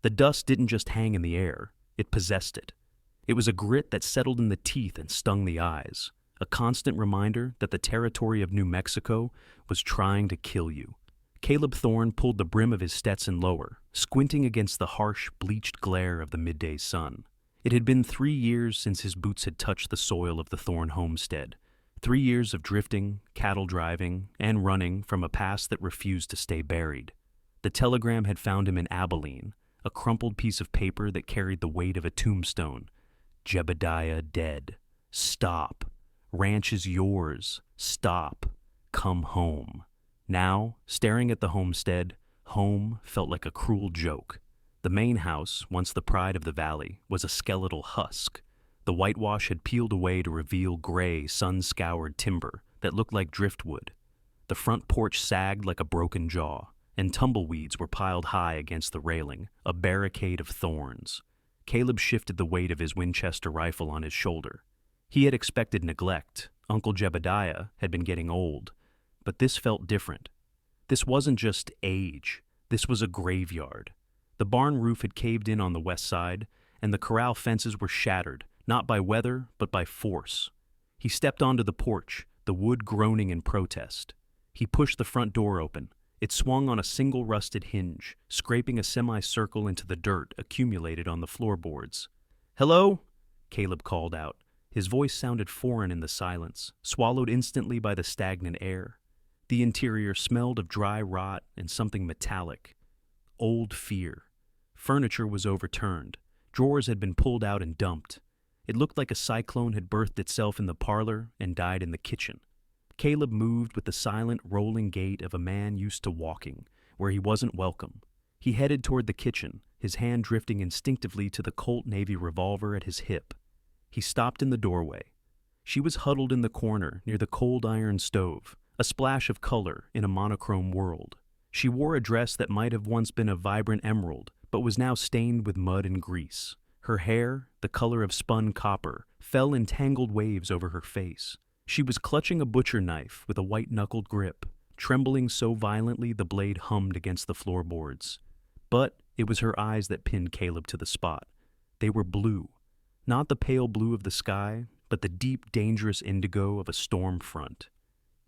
The dust didn't just hang in the air, it possessed it. It was a grit that settled in the teeth and stung the eyes, a constant reminder that the territory of New Mexico was trying to kill you. Caleb Thorne pulled the brim of his Stetson lower, squinting against the harsh, bleached glare of the midday sun. It had been 3 years since his boots had touched the soil of the Thorne homestead. 3 years of drifting, cattle driving, and running from a past that refused to stay buried. The telegram had found him in Abilene, a crumpled piece of paper that carried the weight of a tombstone. Jebediah dead. Stop. Ranch is yours. Stop. Come home. Now, staring at the homestead, home felt like a cruel joke. The main house, once the pride of the valley, was a skeletal husk. The whitewash had peeled away to reveal gray, sun-scoured timber that looked like driftwood. The front porch sagged like a broken jaw, and tumbleweeds were piled high against the railing, a barricade of thorns. Caleb shifted the weight of his Winchester rifle on his shoulder. He had expected neglect. Uncle Jebediah had been getting old. But this felt different. This wasn't just age. This was a graveyard. The barn roof had caved in on the west side, and the corral fences were shattered, not by weather, but by force. He stepped onto the porch, the wood groaning in protest. He pushed the front door open. It swung on a single rusted hinge, scraping a semicircle into the dirt accumulated on the floorboards. "Hello?" Caleb called out. His voice sounded foreign in the silence, swallowed instantly by the stagnant air. The interior smelled of dry rot and something metallic. Old fear. Furniture was overturned. Drawers had been pulled out and dumped. It looked like a cyclone had birthed itself in the parlor and died in the kitchen. Caleb moved with the silent, rolling gait of a man used to walking, where he wasn't welcome. He headed toward the kitchen, his hand drifting instinctively to the Colt Navy revolver at his hip. He stopped in the doorway. She was huddled in the corner near the cold iron stove, a splash of color in a monochrome world. She wore a dress that might have once been a vibrant emerald, but was now stained with mud and grease. Her hair, the color of spun copper, fell in tangled waves over her face. She was clutching a butcher knife with a white-knuckled grip, trembling so violently the blade hummed against the floorboards. But it was her eyes that pinned Caleb to the spot. They were blue. Not the pale blue of the sky, but the deep, dangerous indigo of a storm front.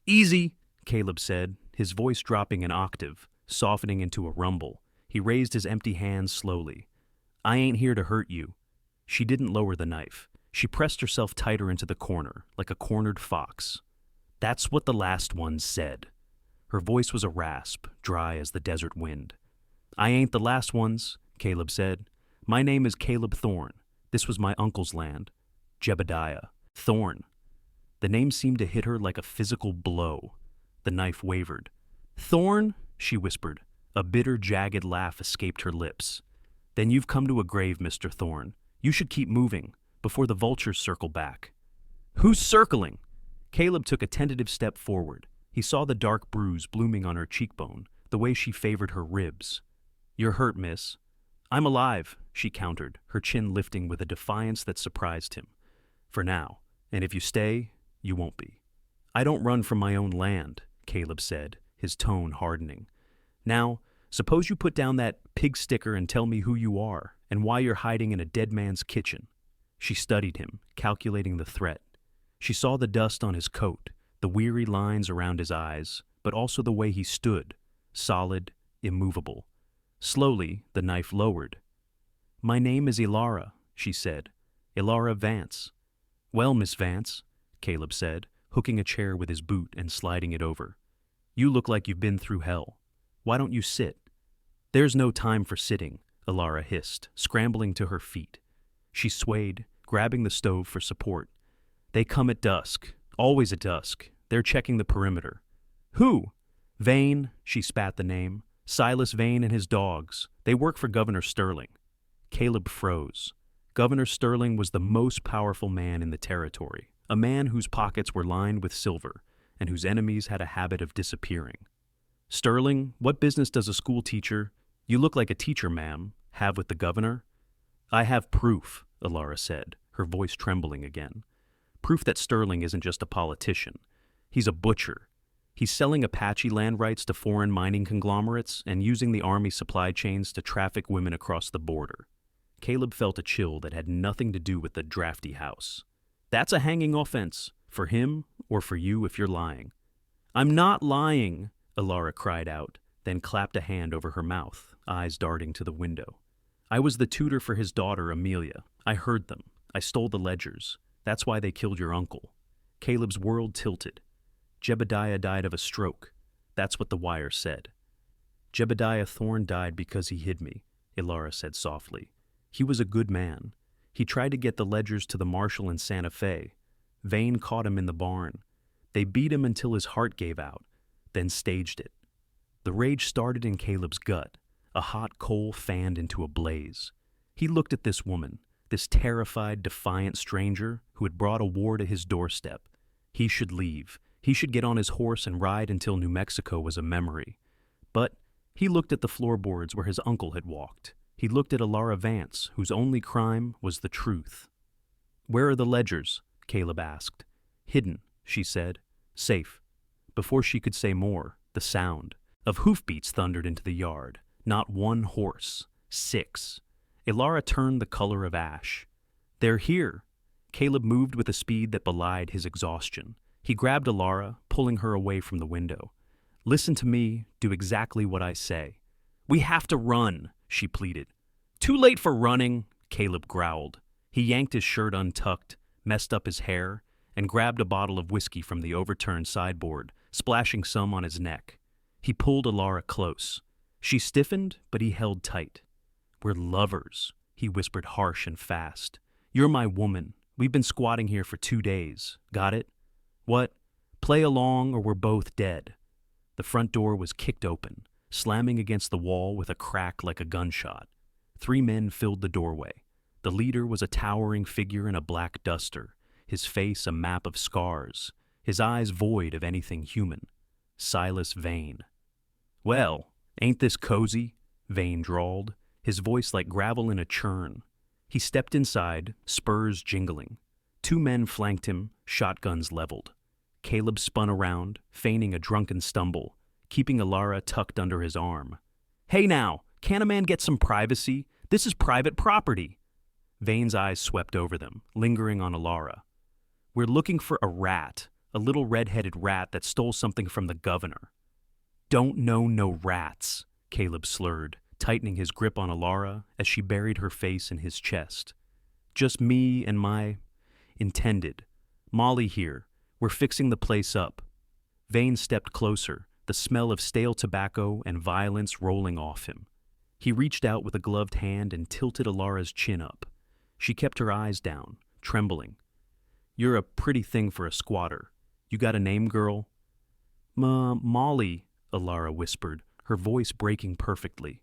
"Easy," Caleb said, his voice dropping an octave, softening into a rumble. He raised his empty hands slowly. "I ain't here to hurt you." She didn't lower the knife. She pressed herself tighter into the corner, like a cornered fox. "That's what the last one said." Her voice was a rasp, dry as the desert wind. "I ain't the last ones," Caleb said. "My name is Caleb Thorne. This was my uncle's land. Jebediah. Thorne." The name seemed to hit her like a physical blow. The knife wavered. "Thorne?" she whispered. A bitter, jagged laugh escaped her lips. "Then you've come to a grave, Mr. Thorne. You should keep moving, before the vultures circle back." "Who's circling?" Caleb took a tentative step forward. He saw the dark bruise blooming on her cheekbone, the way she favored her ribs. "You're hurt, miss." "I'm alive," she countered, her chin lifting with a defiance that surprised him. "For now, and if you stay, you won't be." "I don't run from my own land," Caleb said, his tone hardening. "Now, suppose you put down that pig sticker and tell me who you are and why you're hiding in a dead man's kitchen." She studied him, calculating the threat. She saw the dust on his coat, the weary lines around his eyes, but also the way he stood, solid, immovable. Slowly, the knife lowered. "My name is Elara," she said. "Elara Vance." "Well, Miss Vance," Caleb said, hooking a chair with his boot and sliding it over. "You look like you've been through hell. Why don't you sit?" "There's no time for sitting," Elara hissed, scrambling to her feet. She swayed, grabbing the stove for support. "They come at dusk. Always at dusk. They're checking the perimeter." "Who?" "Vane," she spat the name. "Silas Vane and his dogs. They work for Governor Sterling." Caleb froze. Governor Sterling was the most powerful man in the territory, a man whose pockets were lined with silver, and whose enemies had a habit of disappearing. "Sterling, what business does a school teacher—" "You look like a teacher, ma'am. Have with the governor?" "I have proof," Elara said, her voice trembling again. "Proof that Sterling isn't just a politician. He's a butcher. He's selling Apache land rights to foreign mining conglomerates and using the army supply chains to traffic women across the border. Caleb felt a chill that had nothing to do with the drafty house. That's a hanging offense, for him or for you if you're lying. I'm not lying, Elara cried out, then clapped a hand over her mouth, eyes darting to the window. I was the tutor for his daughter, Amelia. I heard them. I stole the ledgers. That's why they killed your uncle. Caleb's world tilted. Jebediah died of a stroke. That's what the wire said. Jebediah Thorne died because he hid me, Elara said softly. He was a good man. He tried to get the ledgers to the marshal in Santa Fe. Vane caught him in the barn. They beat him until his heart gave out, then staged it. The rage started in Caleb's gut. A hot coal fanned into a blaze. He looked at this woman, this terrified, defiant stranger who had brought a war to his doorstep. He should leave. He should get on his horse and ride until New Mexico was a memory. But he looked at the floorboards where his uncle had walked. He looked at Elara Vance, whose only crime was the truth. "Where are the ledgers?" Caleb asked. "Hidden," she said. "Safe." Before she could say more, the sound of hoofbeats thundered into the yard. Not one horse. 6. Elara turned the color of ash. "They're here." Caleb moved with a speed that belied his exhaustion. He grabbed Elara, pulling her away from the window. "Listen to me, do exactly what I say." "We have to run," she pleaded. "Too late for running," Caleb growled. He yanked his shirt untucked, messed up his hair, and grabbed a bottle of whiskey from the overturned sideboard, splashing some on his neck. He pulled Elara close. She stiffened, but he held tight. "We're lovers," he whispered harsh and fast. "You're my woman. We've been squatting here for 2 days. Got it? What? Play along or we're both dead." The front door was kicked open, slamming against the wall with a crack like a gunshot. 3 men filled the doorway. The leader was a towering figure in a black duster, his face a map of scars, his eyes void of anything human. Silas Vane. "Well, ain't this cozy?" Vane drawled, his voice like gravel in a churn. He stepped inside, spurs jingling. 2 men flanked him, shotguns leveled. Caleb spun around, feigning a drunken stumble, keeping Elara tucked under his arm. "Hey now, can't a man get some privacy? This is private property." Vane's eyes swept over them, lingering on Elara. "We're looking for a rat, a little red-headed rat that stole something from the governor." "Don't know no rats," Caleb slurred, tightening his grip on Elara as she buried her face in his chest. "Just me and my intended. Molly here. We're fixing the place up." Vane stepped closer, the smell of stale tobacco and violence rolling off him. He reached out with a gloved hand and tilted Elara's chin up. She kept her eyes down, trembling. "You're a pretty thing for a squatter. You got a name, girl?" Molly," Elara whispered, her voice breaking perfectly.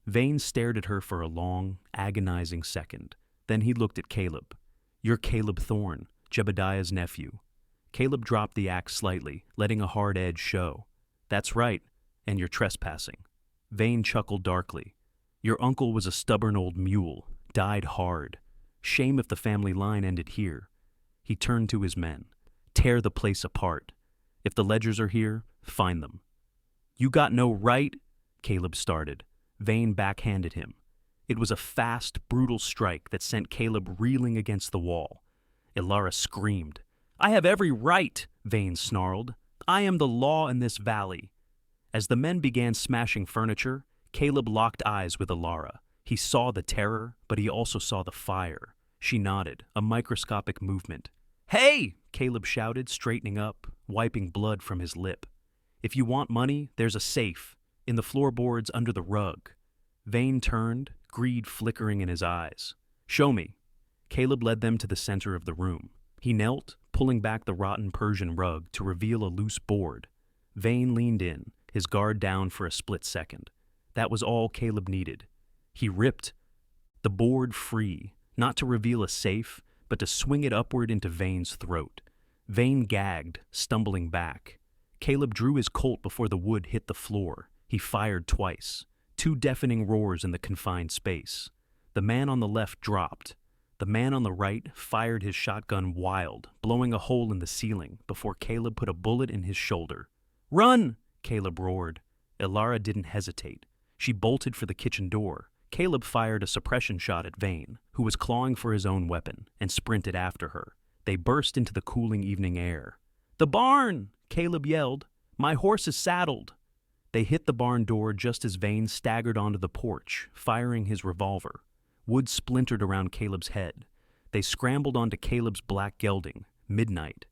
Vane stared at her for a long, agonizing second. Then he looked at Caleb. "You're Caleb Thorne, Jebediah's nephew." Caleb dropped the axe slightly, letting a hard edge show. "That's right, and you're trespassing." Vane chuckled darkly. "Your uncle was a stubborn old mule, died hard. Shame if the family line ended here." He turned to his men. "Tear the place apart. If the ledgers are here, find them." "You got no right," Caleb started. Vane backhanded him. It was a fast, brutal strike that sent Caleb reeling against the wall. Elara screamed. "I have every right," Vane snarled. "I am the law in this valley." As the men began smashing furniture, Caleb locked eyes with Elara. He saw the terror, but he also saw the fire. She nodded, a microscopic movement. "Hey!" Caleb shouted, straightening up, wiping blood from his lip. "If you want money, there's a safe, in the floorboards under the rug." Vane turned, greed flickering in his eyes. "Show me." Caleb led them to the center of the room. He knelt, pulling back the rotten Persian rug to reveal a loose board. Vane leaned in, his guard down for a split second. That was all Caleb needed. He ripped the board free, not to reveal a safe, but to swing it upward into Vane's throat. Vane gagged, stumbling back. Caleb drew his Colt before the wood hit the floor. He fired twice, 2 deafening roars in the confined space. The man on the left dropped. The man on the right fired his shotgun wild, blowing a hole in the ceiling before Caleb put a bullet in his shoulder. Run! Caleb roared. Elara didn't hesitate. She bolted for the kitchen door. Caleb fired a suppression shot at Vane, who was clawing for his own weapon, and sprinted after her. They burst into the cooling evening air. "The barn!" Caleb yelled. "My horse is saddled!" They hit the barn door just as Vane staggered onto the porch, firing his revolver. Wood splintered around Caleb's head. They scrambled onto Caleb's black gelding, Midnight.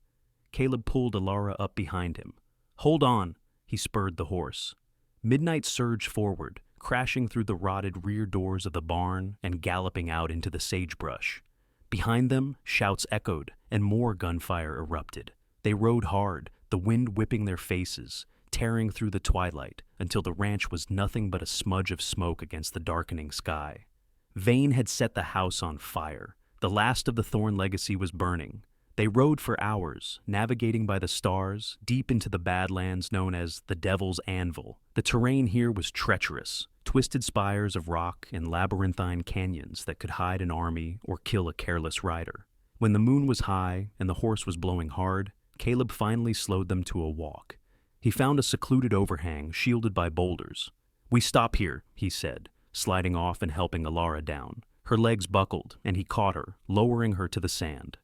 Caleb pulled Elara up behind him. "Hold on," he spurred the horse. Midnight surged forward, crashing through the rotted rear doors of the barn and galloping out into the sagebrush. Behind them, shouts echoed, and more gunfire erupted. They rode hard, the wind whipping their faces, tearing through the twilight until the ranch was nothing but a smudge of smoke against the darkening sky. Vane had set the house on fire. The last of the Thorne legacy was burning. They rode for hours, navigating by the stars, deep into the badlands known as the Devil's Anvil. The terrain here was treacherous, twisted spires of rock and labyrinthine canyons that could hide an army or kill a careless rider. When the moon was high and the horse was blowing hard, Caleb finally slowed them to a walk. He found a secluded overhang shielded by boulders. "We stop here," he said, sliding off and helping Elara down. Her legs buckled, and he caught her, lowering her to the sand.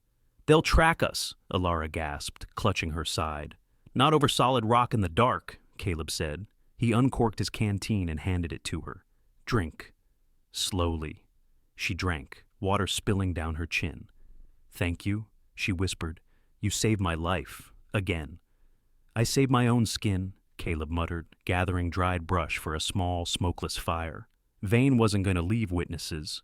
"They'll track us," Elara gasped, clutching her side. "Not over solid rock in the dark," Caleb said. He uncorked his canteen and handed it to her. "Drink." Slowly. She drank, water spilling down her chin. "Thank you," she whispered. "You saved my life. Again." "I saved my own skin," Caleb muttered, gathering dried brush for a small, smokeless fire. Vane wasn't going to leave witnesses.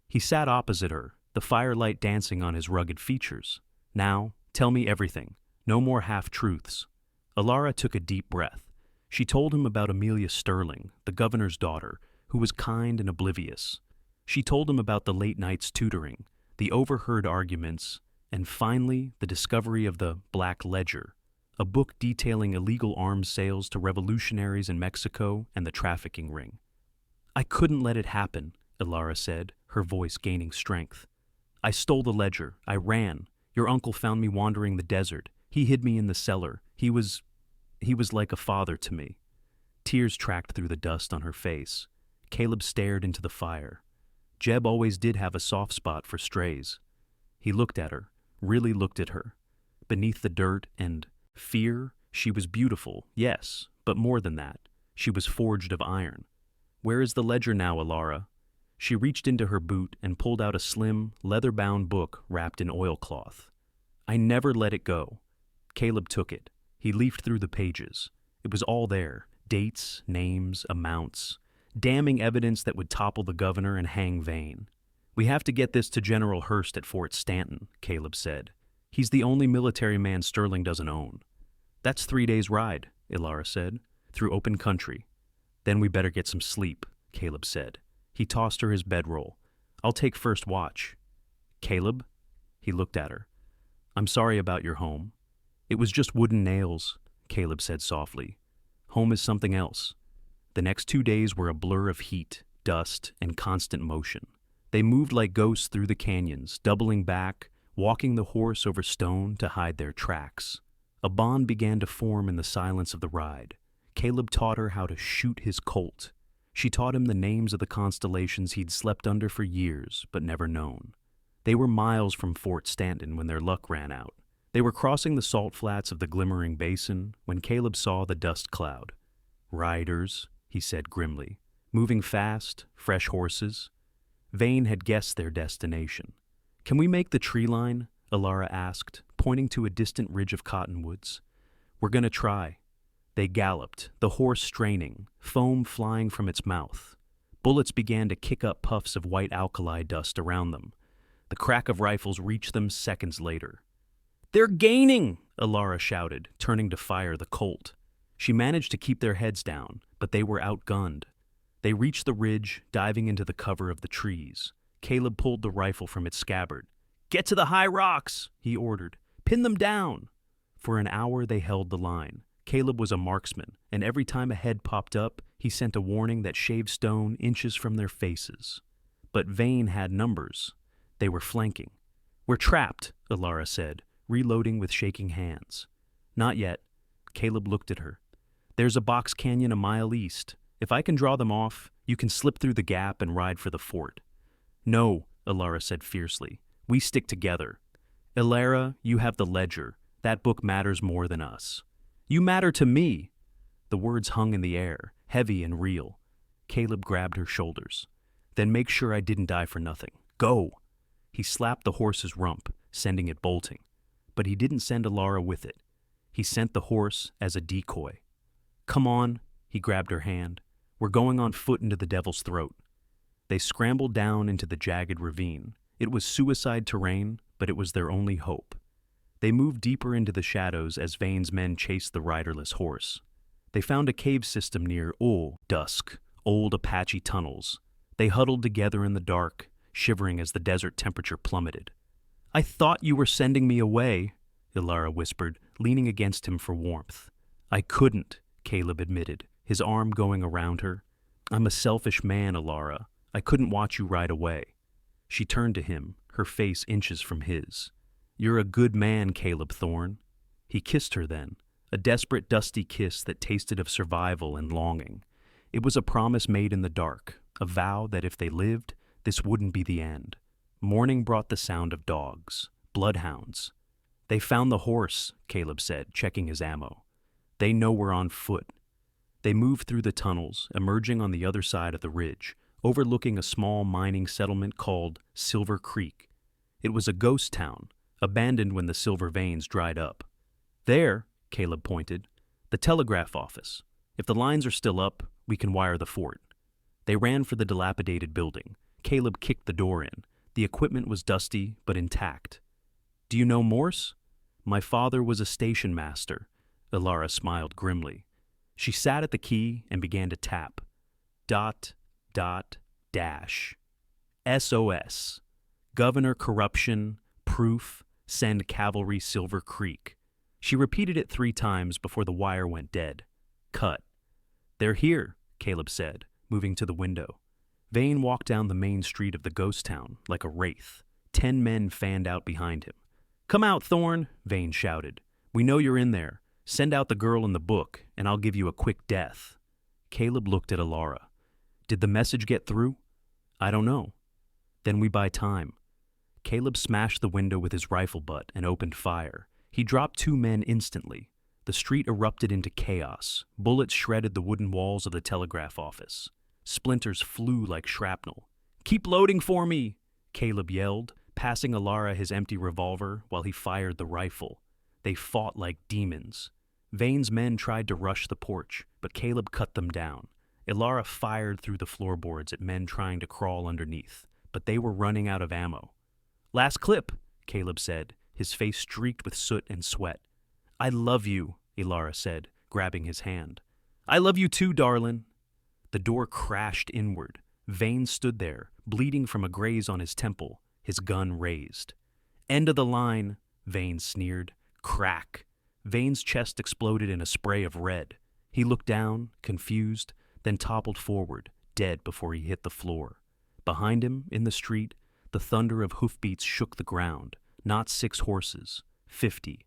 He sat opposite her, the firelight dancing on his rugged features. "Now, tell me everything. No more half-truths." Elara took a deep breath. She told him about Amelia Sterling, the governor's daughter, who was kind and oblivious. She told him about the late nights tutoring, the overheard arguments, and finally the discovery of the Black Ledger, a book detailing illegal arms sales to revolutionaries in Mexico and the trafficking ring. "I couldn't let it happen," Elara said, her voice gaining strength. "I stole the ledger. I ran. Your uncle found me wandering the desert. He hid me in the cellar. He was like a father to me." Tears tracked through the dust on her face. Caleb stared into the fire. Jeb always did have a soft spot for strays. He looked at her, really looked at her. Beneath the dirt and fear, she was beautiful, yes, but more than that. She was forged of iron. "Where is the ledger now, Elara?" She reached into her boot and pulled out a slim, leather-bound book wrapped in oilcloth. "I never let it go." Caleb took it. He leafed through the pages. It was all there, dates, names, amounts, damning evidence that would topple the governor and hang Vane. "We have to get this to General Hurst at Fort Stanton," Caleb said. "He's the only military man Sterling doesn't own." "That's 3 days' ride," Elara said, "through open country." "Then we better get some sleep," Caleb said. He tossed her his bedroll. "I'll take first watch." "Caleb?" He looked at her. "I'm sorry about your home." "It was just wooden nails," Caleb said softly. "Home is something else." The next 2 days were a blur of heat, dust, and constant motion. They moved like ghosts through the canyons, doubling back, walking the horse over stone to hide their tracks. A bond began to form in the silence of the ride. Caleb taught her how to shoot his colt. She taught him the names of the constellations he'd slept under for years but never known. They were miles from Fort Stanton when their luck ran out. They were crossing the salt flats of the glimmering basin when Caleb saw the dust cloud. "Riders," he said grimly. "Moving fast, fresh horses." Vane had guessed their destination. "Can we make the tree line?" Elara asked, pointing to a distant ridge of cottonwoods. "We're going to try." They galloped, the horse straining, foam flying from its mouth. Bullets began to kick up puffs of white alkali dust around them. The crack of rifles reached them seconds later. "They're gaining!" Elara shouted, turning to fire the Colt. She managed to keep their heads down, but they were outgunned. They reached the ridge, diving into the cover of the trees. Caleb pulled the rifle from its scabbard. "Get to the high rocks!" he ordered. "Pin them down!" For an hour they held the line. Caleb was a marksman, and every time a head popped up, he sent a warning that shaved stone inches from their faces. But Vane had numbers. They were flanking. "We're trapped," Elara said, reloading with shaking hands. "Not yet." Caleb looked at her. There's a box canyon a mile east. If I can draw them off, you can slip through the gap and ride for the fort." "No," Elara said fiercely. "We stick together. Elara, you have the ledger. That book matters more than us." "You matter to me!" The words hung in the air, heavy and real. Caleb grabbed her shoulders. "Then make sure I didn't die for nothing. Go!" He slapped the horse's rump, sending it bolting. But he didn't send Elara with it. He sent the horse as a decoy. "Come on," he grabbed her hand. "We're going on foot into the devil's throat." They scrambled down into the jagged ravine. It was suicide terrain, but it was their only hope. They moved deeper into the shadows as Vane's men chased the riderless horse. They found a cave system near dusk, old Apache tunnels. They huddled together in the dark, shivering as the desert temperature plummeted. "I thought you were sending me away," Elara whispered, leaning against him for warmth. "I couldn't," Caleb admitted, his arm going around her. "I'm a selfish man, Elara. I couldn't watch you ride away." She turned to him, her face inches from his. "You're a good man, Caleb Thorne." He kissed her then, a desperate, dusty kiss that tasted of survival and longing. It was a promise made in the dark, a vow that if they lived, this wouldn't be the end. Morning brought the sound of dogs, bloodhounds. "They found the horse," Caleb said, checking his ammo. "They know we're on foot." They moved through the tunnels, emerging on the other side of the ridge, overlooking a small mining settlement called Silver Creek. It was a ghost town, abandoned when the silver veins dried up. "There," Caleb pointed, "the telegraph office. If the lines are still up, we can wire the fort." They ran for the dilapidated building. Caleb kicked the door in. The equipment was dusty, but intact. "Do you know Morse?" "My father was a station master," Elara smiled grimly. She sat at the key and began to tap. Dot, dot, dash. SOS. Governor corruption, proof, send Cavalry Silver Creek. She repeated it 3 times before the wire went dead. Cut. "They're here," Caleb said, moving to the window. Vane walked down the main street of the ghost town like a wraith. 10 men fanned out behind him. "Come out, Thorne," Vane shouted. "We know you're in there. Send out the girl in the book, and I'll give you a quick death." Caleb looked at Elara. "Did the message get through?" "I don't know." "Then we buy time." Caleb smashed the window with his rifle butt and opened fire. He dropped 2 men instantly. The street erupted into chaos. Bullets shredded the wooden walls of the telegraph office. Splinters flew like shrapnel. "Keep loading for me," Caleb yelled, passing Elara his empty revolver while he fired the rifle. They fought like demons. Vane's men tried to rush the porch, but Caleb cut them down. Elara fired through the floorboards at men trying to crawl underneath, but they were running out of ammo. "Last clip," Caleb said, his face streaked with soot and sweat. "I love you," Elara said, grabbing his hand. "I love you too, darlin'." The door crashed inward. Vane stood there, bleeding from a graze on his temple, his gun raised. "End of the line," Vane sneered. Crack. Vane's chest exploded in a spray of red. He looked down, confused, then toppled forward, dead before he hit the floor. Behind him, in the street, the thunder of hoofbeats shook the ground. Not 6 horses, 50.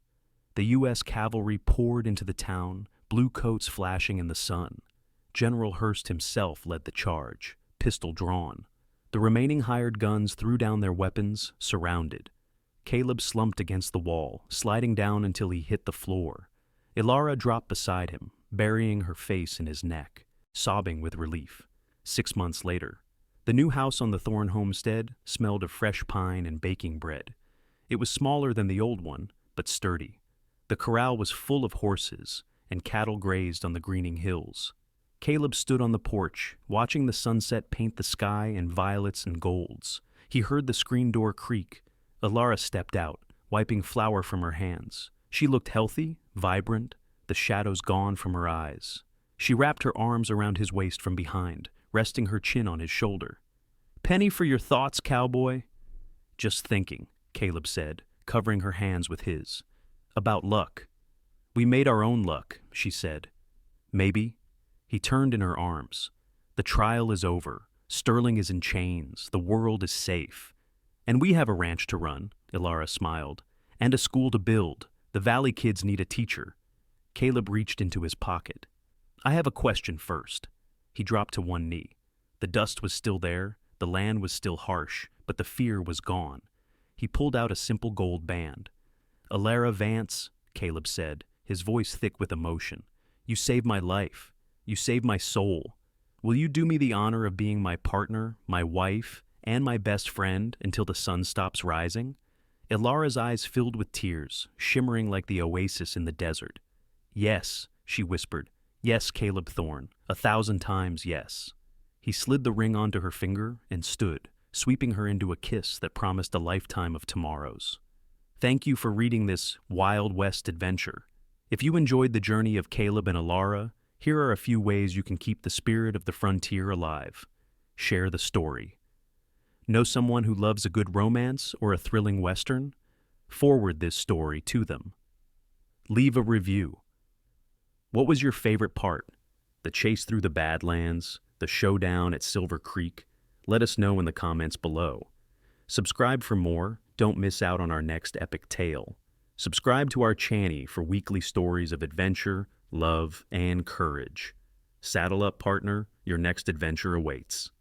The U.S. cavalry poured into the town, blue coats flashing in the sun. General Hurst himself led the charge, pistol drawn. The remaining hired guns threw down their weapons, surrounded. Caleb slumped against the wall, sliding down until he hit the floor. Elara dropped beside him, burying her face in his neck, sobbing with relief. 6 months later, the new house on the Thorne homestead smelled of fresh pine and baking bread. It was smaller than the old one, but sturdy. The corral was full of horses, and cattle grazed on the greening hills. Caleb stood on the porch, watching the sunset paint the sky in violets and golds. He heard the screen door creak. Elara stepped out, wiping flour from her hands. She looked healthy, vibrant, the shadows gone from her eyes. She wrapped her arms around his waist from behind, resting her chin on his shoulder. "Penny for your thoughts, cowboy?" "Just thinking," Caleb said, covering her hands with his. "About luck." "We made our own luck," she said. "Maybe." He turned in her arms. "The trial is over. Sterling is in chains. The world is safe. And we have a ranch to run," Elara smiled, "and a school to build. The Valley kids need a teacher." Caleb reached into his pocket. I have a question first. He dropped to one knee. The dust was still there, the land was still harsh, but the fear was gone. He pulled out a simple gold band. Elara Vance, Caleb said, his voice thick with emotion. You saved my life. You saved my soul. Will you do me the honor of being my partner, my wife, and my best friend until the sun stops rising? Elara's eyes filled with tears, shimmering like the oasis in the desert. Yes, she whispered. Yes, Caleb Thorne. 1,000 times yes. He slid the ring onto her finger and stood, sweeping her into a kiss that promised a lifetime of tomorrows. Thank you for reading this Wild West adventure. If you enjoyed the journey of Caleb and Elara, here are a few ways you can keep the spirit of the frontier alive. Share the story. Know someone who loves a good romance or a thrilling western? Forward this story to them. Leave a review. What was your favorite part? The chase through the Badlands? The showdown at Silver Creek? Let us know in the comments below. Subscribe for more. Don't miss out on our next epic tale. Subscribe to our channel for weekly stories of adventure, love, and courage. Saddle up, partner. Your next adventure awaits.